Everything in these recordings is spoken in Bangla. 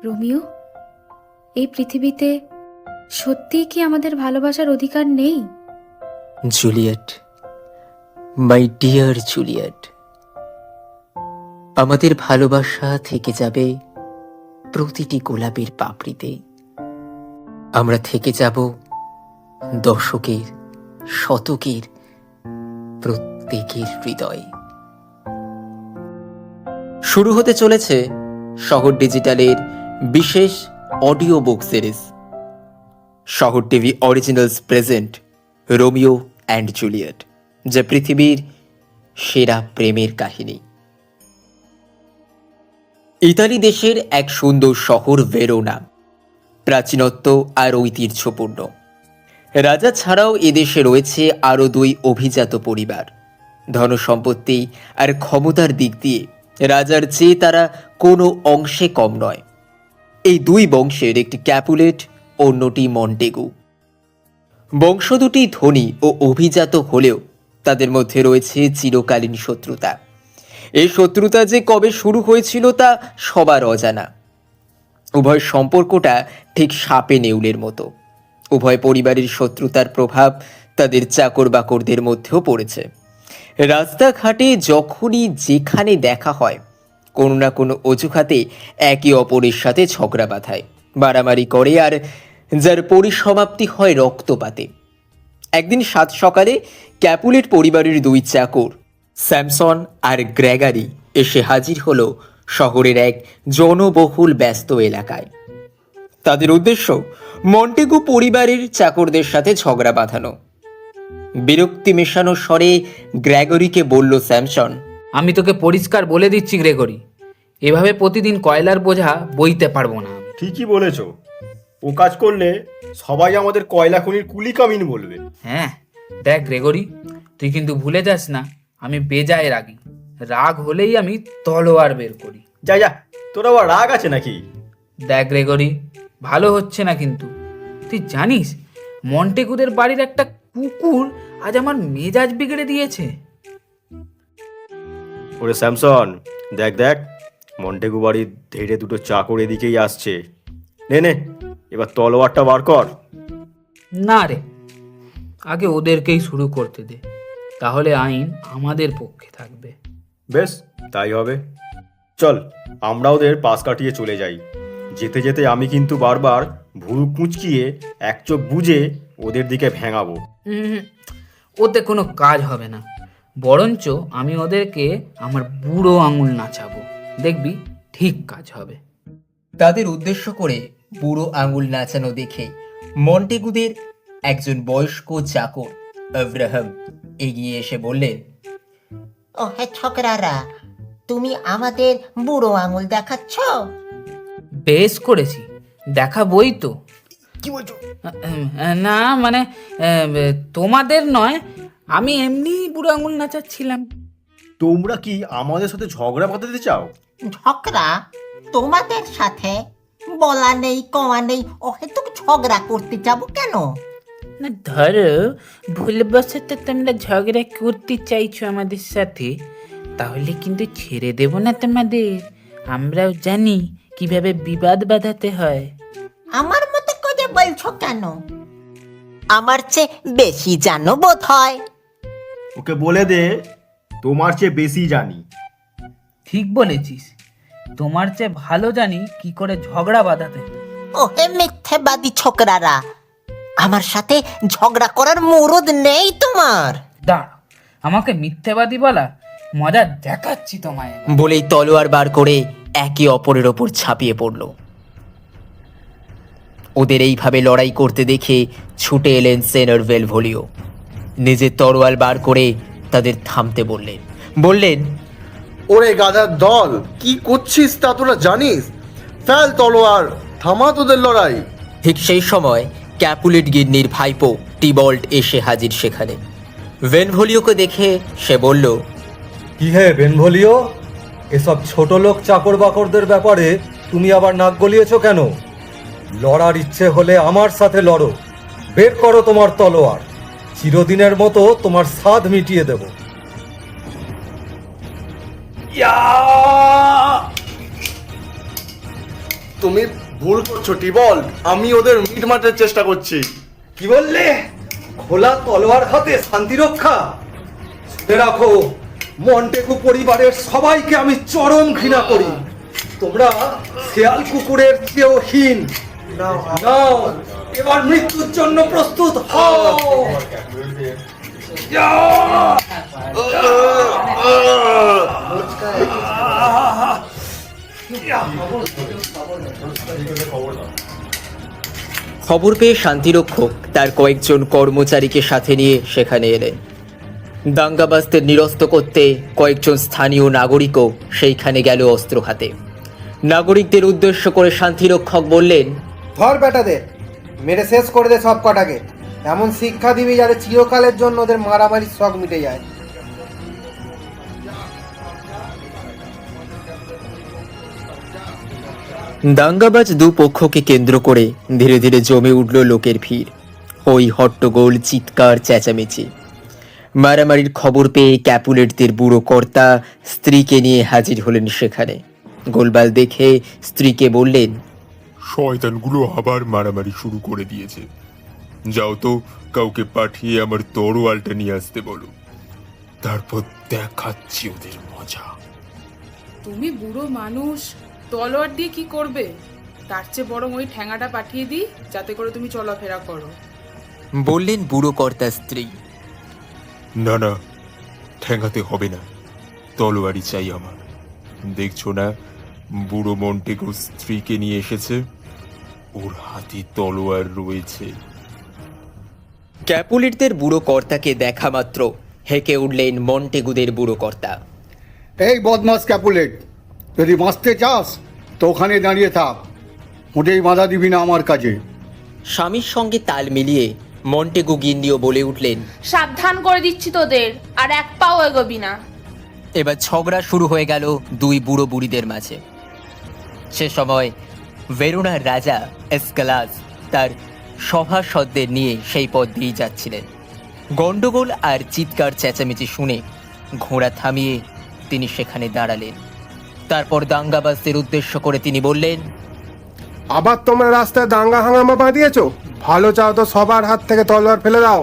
রোমিও, এই পৃথিবীতে সত্যিই কি আমাদের ভালোবাসার অধিকার নেই? জুলিয়েট, মাই ডিয়ার জুলিয়েট, আমাদের ভালোবাসা থেকে যাবে প্রতিটি গোলাপের পাপড়িতে। আমরা থেকে যাব দশকের, শতকের, প্রত্যেকের হৃদয়ে। শুরু হতে চলেছে শহর ডিজিটালের বিশেষ অডিও বুক সিরিজ। শহর TV originals present Romeo and Juliet, যা পৃথিবীর সেরা প্রেমের কাহিনী। ইতালি দেশের এক সুন্দর শহর ভেরোনা, প্রাচীনত্ব আর ঐতিহ্যপূর্ণ। রাজা ছাড়াও এদেশে রয়েছে আরও দুই অভিজাত পরিবার। ধনসম্পত্তি আর ক্ষমতার দিক দিয়ে রাজার চেয়ে তারা কোনো অংশে কম নয়। এই দুই বংশের একটি ক্যাপুলেট, অন্যটি মন্টেগু। বংশ দুটি ধনী ও অভিজাত হলেও তাদের মধ্যে রয়েছে চিরকালীন শত্রুতা। এই শত্রুতা যে কবে শুরু হয়েছিল তা সবার অজানা। উভয় সম্পর্কটা ঠিক সাপে নেউলের মতো। উভয় পরিবারের শত্রুতার প্রভাব তাদের চাকর বাকরদের মধ্যেও পড়েছে। রাস্তাঘাটে যখনই যেখানে দেখা হয়, কোনো না কোনো অজুহাতে একে অপরের সাথে ঝগড়া বাঁধায়, মারামারি করে, আর যার পরিসমাপ্তি হয় রক্তপাতে। একদিন সাত সকালে ক্যাপুলেট পরিবারের দুই চাকর স্যামসন আর গ্রেগারি এসে হাজির হলো শহরের এক জনবহুল ব্যস্ত এলাকায়। তাদের উদ্দেশ্য মন্টেগু পরিবারের চাকরদের সাথে ঝগড়া বাঁধানো। বিরক্তি মেশানো স্বরে গ্রেগরিকে বলল স্যামসন, আমি তোকে পরিষ্কার বলে দিচ্ছি গ্রেগরি, এভাবে প্রতিদিন কয়লার বোঝা বইতে পারবো না। ঠিকই বলেছ, ও কাজ করলে সবাই আমাদের কয়লা খনির কুলি কামিন বলবে। হ্যাঁ দেখ গ্রেগরি, তুই কিন্তু ভুলে যাস না আমি বেজায় রাগী। রাগ হলেই আমি তলোয়ার বের করি। যা যা, তোর আবার রাগ আছে নাকি? দেখ গ্রেগরি, ভালো হচ্ছে না কিন্তু। তুই জানিস মন্টেগুদের বাড়ির একটা কুকুর আজ আমার মেজাজ বিগড়ে দিয়েছে। ওরে স্যামসন, দেখ দেখ, মন্টেগু বাড়ির ধীরে দুটো চাকর এদিকেই আসছে। নে নে, এবার তলোয়ারটা বার কর। না রে, আগে ওদেরকেই শুরু করতে দে, তাহলে আইন আমাদের পক্ষে থাকবে। বেশ, তাই হবে। চল, আমরা ওদের পাশ কাটিয়ে চলে যাই। যেতে যেতে আমি কিন্তু বারবার ভুরু কুঁচকিয়ে এক চোখ বুজে ওদের দিকে ভেঙাবো। ওতে কোনো কাজ হবে না, বরঞ্চ আমি ওদেরকে আমার বুড়ো আঙুল নাচাবো, দেখবি ঠিক কাজ হবে। তাদের উদ্দেশ্য করে বুড়ো আঙুল নাচানো দেখে মন্টেগুদের একজন বয়স্ক চাকর আব্রাহাম এগিয়ে এসে বললেন, ও হে ছোকরারা, তুমি আমাদের বুড়ো আঙুল দেখাচ্ছ? বেশ করেছি, দেখাবই তো। কি বলছো? না মানে তোমাদের নয়, আমি এমনি বুড়ো আঙুল নাচাচ্ছিলাম। তোমরা কি আমাদের সাথে ঝগড়া বাঁধাতে চাও? ঝগড়া? তোমাদের সাথে? বলা নেই কওয়া নেই, অহেতুক ঝগড়া করতে যাব কেন? না ধরো ভুলবশত তোমরা ঝগড়া করতে চাইছো আমাদের সাথে, তাহলে কিন্তু ছেড়ে দেব না তোমাদের। আমরাও জানি কিভাবে বিবাদ বাঁধাতে হয়। আমার মতো করে বলছো কেন? আমার চেয়ে বেশি জানো বোধ হয়। ওকে বলে দে, তোমার চেয়ে বেশি জানি। ঠিক বলেছিস, তোমার চেয়ে ভালো জানি কি করে ঝগড়া বাঁধাতে। ও হে মিথ্যেবাদী ছোকরারা, আমার সাথে ঝগড়া করার মুরদ নেই তোমার। দাঁড়াও, আমাকে মিথ্যেবাদী বলা মজা দেখাচ্ছি তোমায়। বলেই তলোয়ার বার করে একে অপরের ওপর ঝাঁপিয়ে পড়ল। ওদের এইভাবে লড়াই করতে দেখে ছুটে এলেন সেনর বেনভোলিও। নিজের তরোয়াল বার করে তাদের থামতে বললেন, ওরে গাধার দল, কি করছিস তা তোরা জানিস? ফেল তলোয়ার, থামা তোদের লড়াই। ঠিক সেই সময় ক্যাপুলেট গিন্নির ভাইপো টিবল্ট এসে হাজির সেখানে। বেনভোলিওকে দেখে সে বলল, কি হে বেনভোলিও, এসব ছোট লোক চাকর বাকরদের ব্যাপারে তুমি আবার নাক গলিয়েছো কেন? লড়ার ইচ্ছে হলে আমার সাথে লড়ো, বের করো তোমার তলোয়ার, চিরদিনের মতো তোমার স্বাদ মিটিয়ে দেব। তুমি ভুল করছো টিবল্ট, আমি ওদের মিট মাটার চেষ্টা করছি। কি বললে? খোলা তলোয়ার হাতে শান্তি রক্ষা? শুনে রাখো, মন্টেগু পরিবারের সবাইকে আমি চরম ঘৃণা করি। তোমরা শেয়াল কুকুরের চেয়েও হীন। নাও, এবার মৃত্যুর জন্য প্রস্তুত হও। খবর পেয়ে শান্তিরক্ষক তার কয়েকজন কর্মচারীকে সাথে নিয়ে সেখানে এলেন। দাঙ্গাবাজদের নিরস্ত করতে কয়েকজন স্থানীয় নাগরিকও সেইখানে গেল অস্ত্র হাতে। নাগরিকদের উদ্দেশ্য করে শান্তিরক্ষক বললেন, ধর বেটাদের, মেরে শেষ করে দে সব কটাকে। এমন শিক্ষা দিবি যাতে চিরকালের জন্য ওদের মারামারির শখ মিটে যায়। দাঙ্গাবাজ দুপক্ষকে কেন্দ্র করে ধীরে ধীরে জমে উঠল লোকের ভিড়। ওই হট্টগোল, চিৎকার, চেঁচামেচি। মারামারির খবর পেয়ে ক্যাপুলেটদের বুড়ো কর্তা স্ত্রীকে নিয়ে হাজির হলেন সেখানে। গোলমাল দেখে স্ত্রীকে বললেন, শয়তানগুলো আবার মারামারি শুরু করে দিয়েছে। যাও তো, কাউকে পাঠিয়ে আমার তরোয়ালটা নিয়ে আসতে বলো, তারপর দেখাচ্ছি ওদের মজা। তুমি বুড়ো মানুষ, তলোয়ার দিয়ে কি করবে? তার চেয়ে বরং ওই ঠ্যাঙাটা পাঠিয়ে দিই, যাতে করে তুমি চলাফেরা করো। বললেন বুড়ো কর্তা স্ত্রী। না না, ঠেঙ্গাতে হবে না, তলোয়ারই চাই আমার। দেখছো না, বুড়ো মন্টেগো স্ত্রীকে নিয়ে এসেছে, ওর হাতে তলোয়ার রয়েছে। ক্যাপুলেটদের বুড়ো কর্তাকে দেখা মাত্র হেঁকে উঠলেন মন্টেগুদের বুড়ো কর্তা। এই বদমাস ক্যাপুলেট, যদি বাঁচতে চাস তো ওখানে দাঁড়িয়ে থাক, মোটেই বাধা দিবি না আমার কাজে। স্বামীর সঙ্গে তাল মিলিয়ে মন্টেগু গিন্নিও বলে উঠলেন, সাবধান করে দিচ্ছি তোদের, আর এক পাও এগোবি না। এবার ঝগড়া শুরু হয়ে গেল দুই বুড়ো বুড়িদের মাঝে। সে সময় ভেরোনার রাজা এসকালাস তার সভাসদদের নিয়ে সেই পথ দিয়ে যাচ্ছিলেন। গন্ডগোল আর চিৎকার চেঁচামেচি শুনে ঘোড়া থামিয়ে তিনি সেখানে দাঁড়ালেন। তারপর দাঙ্গাবাজদের উদ্দেশ্য করে তিনি বললেন, আবার তোমরা রাস্তায় দাঙ্গা হাঙ্গামা বাঁধিয়েছো? ভালো চাও তো সবার হাত থেকে তলোয়ার ফেলে দাও।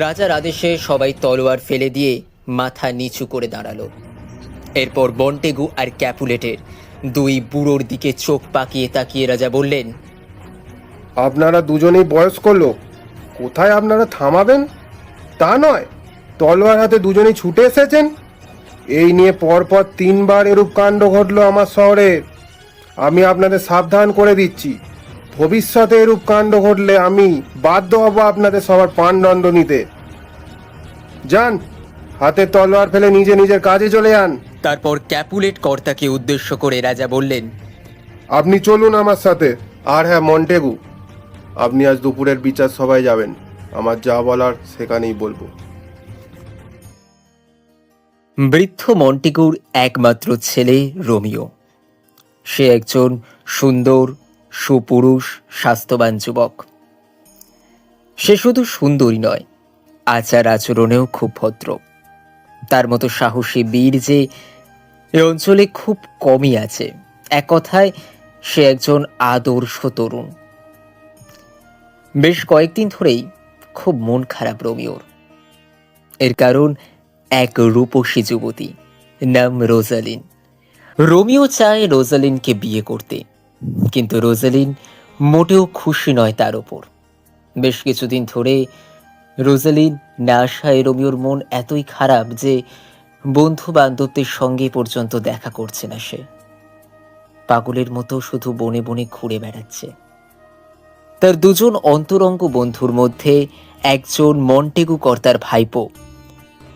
রাজার আদেশে সবাই তলোয়ার ফেলে দিয়ে মাথা নিচু করে দাঁড়ালো। এরপর মন্টেগু আর ক্যাপুলেটের দুই বুড়োর দিকে চোখ পাকিয়ে তাকিয়ে রাজা বললেন, আপনারা দুজনেই বয়স্ক লোক, কোথায় আপনারা থামাবেন? তা নয়, তলোয়ার হাতে দুজনেই ছুটে এসেছেন। এই নিয়ে পরপর 3 বার এরূপ কাণ্ড ঘটলো আমার শহরে। আমি আপনাদের সাবধান করে দিচ্ছি, ভবিষ্যতে এরূপ কাণ্ড ঘটলে আমি বাধ্য হব আপনাদের সবার প্রাণদণ্ড নিতে। যান, হাতে তলোয়ার ফেলে নিজে নিজের কাজে চলে যান। তারপর ক্যাপুলেট কর্তাকে উদ্দেশ্য করে রাজা বললেন, আপনি চলুন আমার সাথে। আর হ্যাঁ মন্টেগু, আপনি আজ দুপুরের বিচার সভায় যাবেন। আমার যা বলার সেখানেই বলবো। বৃদ্ধ মন্টেগুর একমাত্র ছেলে রোমিও। সে একজন সুন্দর, সুপুরুষ, স্বাস্থ্যবান যুবক। সে শুধু সুন্দরী নয়, আচার আচরণেও খুব ভদ্র। তার মতো সাহসী বীর যে এ অঞ্চলে খুব কমই আছে। এক কথায় সে একজন আদর্শ তরুণ। বেশ কয়েকদিন ধরেই খুব মন খারাপ রোমিওর। এর কারণ এক রূপসী যুবতী, নাম রোজালিন। রোমিও চায় রোজালিনকে বিয়ে করতে, কিন্তু রোজালিন মোটেও খুশি নয় তার ওপর। বেশ কিছুদিন ধরে রোজালিন না আসায় রোমিওর মন এতই খারাপ যে বন্ধু বান্ধবদের সঙ্গে পর্যন্ত দেখা করছে না। সে পাগলের মতো শুধু বনে বনে ঘুরে বেড়াচ্ছে। তার দুজন অন্তরঙ্গ বন্ধুর মধ্যে একজন মন্টেগু কর্তার ভাইপো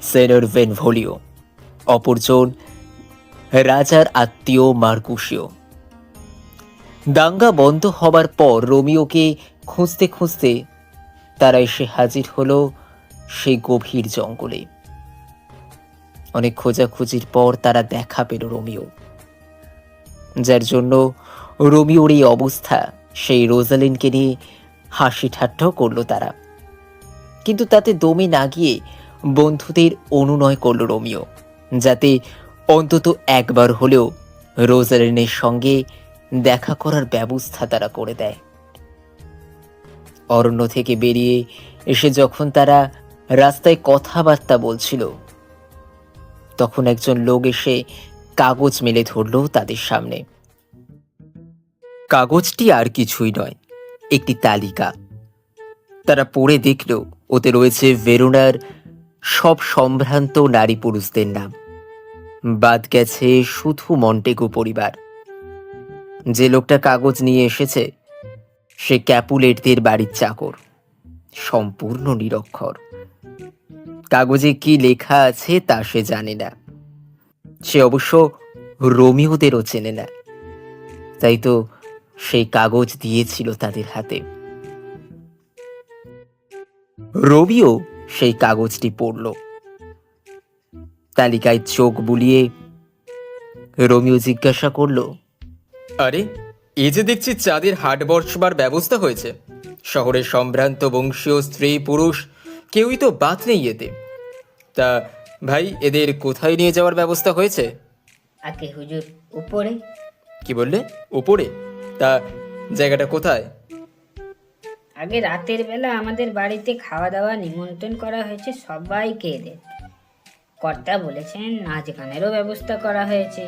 সেনর বেনভোলিও, অপরজন রাজার আত্মীয় মার্কুশিও। দাঙ্গা বন্ধ হবার পর রোমিওকে খুঁজতে খুঁজতে তারা এসে হাজির হলো সেই গভীর জঙ্গলে। অনেক খোঁজাখুঁজির পর তারা দেখা পেল রোমিও, যার জন্য রোমিওর এই অবস্থা। সেই রোজালিনকে নিয়ে হাসি ঠাট্টাও করলো তারা, কিন্তু তাতে দমে না গিয়ে বন্ধুদের অনুনয় করল রোমিও যাতে অন্তত একবার হলেও রোজালিনের সঙ্গে দেখা করার ব্যবস্থা তারা করে দেয়। অরণ্য থেকে বেরিয়ে এসে যখন তারা রাস্তায় কথাবার্তা বলছিল, তখন একজন লোক এসে কাগজ মেলে ধরল তাদের সামনে। কাগজটি আর কিছুই নয়, একটি তালিকা। তারা পড়ে দেখল ওতে রয়েছে ভেরোনার সব সম্ভ্রান্ত নারী পুরুষদের নাম। বাদ গেছে শুধু মন্টেগু পরিবার। যে লোকটা কাগজ নিয়ে এসেছে সে ক্যাপুলেটদের বাড়ির চাকর, সম্পূর্ণ নিরক্ষর। কাগজে কি লেখা আছে তা সে জানে না। সে অবশ্য রোমিওদেরও চেনে না, তাই তো সেই কাগজ দিয়েছিল তাদের হাতে। রোমিও সেই কাগজটি পড়ল। তালিকায় চোখ বুলিয়ে রোমিও জিজ্ঞাসা করল, আরে, এই যে দেখছি চাঁদের হাট বসবার ব্যবস্থা হয়েছে। শহরের সম্ভ্রান্ত বংশীয় স্ত্রী পুরুষ কেউই তো বাদ নেই এতে। তা ভাই, এদের কোথায় নিয়ে যাওয়ার ব্যবস্থা হয়েছে? আগে হুজুর, উপরে। কি বললে? উপরে? তা জায়গাটা কোথায়? আগে রাতের বেলা আমাদের বাড়িতে খাওয়া দাওয়া নিমন্ত্রণ করা হয়েছে সবাইকে। এদের কর্তা বলেছেন নাচ গানেরও ব্যবস্থা করা হয়েছে।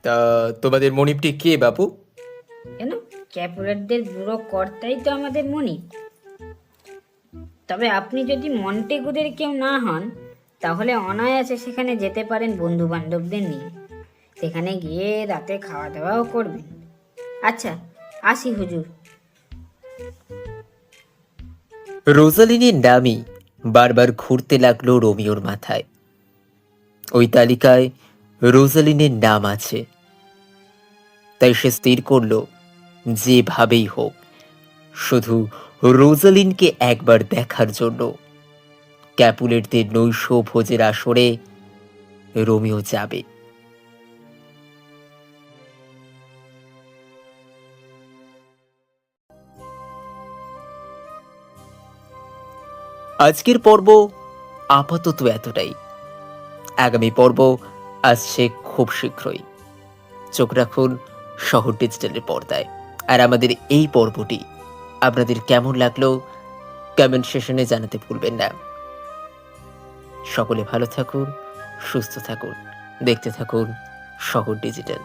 তা তোমাদের মনিবটি কে বাপু? কেন, ক্যাপুলেটদের বুড়ো কর্তাই তো আমাদের মনিব। তবে আপনি যদি মন্টেগুদের কেউ না হন, তাহলে অনায়াসে সেখানে যেতে পারেন বন্ধু বান্ধবদের নিয়ে। সেখানে গিয়ে রাতে খাওয়া দাওয়াও করবেন। আচ্ছা, আসি হুজুর। রোজালিনের নামই বারবার ঘুরতে লাগলো রোমিওর মাথায়। ওই তালিকায় রোজালিনের নাম আছে, তাই সে স্থির করলো যেভাবেই হোক শুধু রোজালিনকে একবার দেখার জন্য ক্যাপুলেটদের নৈশ ভোজের আসরে রোমিও যাবে। আজকের পর্ব আপাতত এতটাই। আগামী পর্ব আসছে খুব শীঘ্রই। চোখ রাখুন শহর ডিজিটালের পর্দায়। আর আমাদের এই পর্বটি আপনাদের কেমন লাগলো কমেন্ট সেশনে জানাতে ভুলবেন না। সকলে ভালো থাকুন, সুস্থ থাকুন, দেখতে থাকুন শহর ডিজিটাল।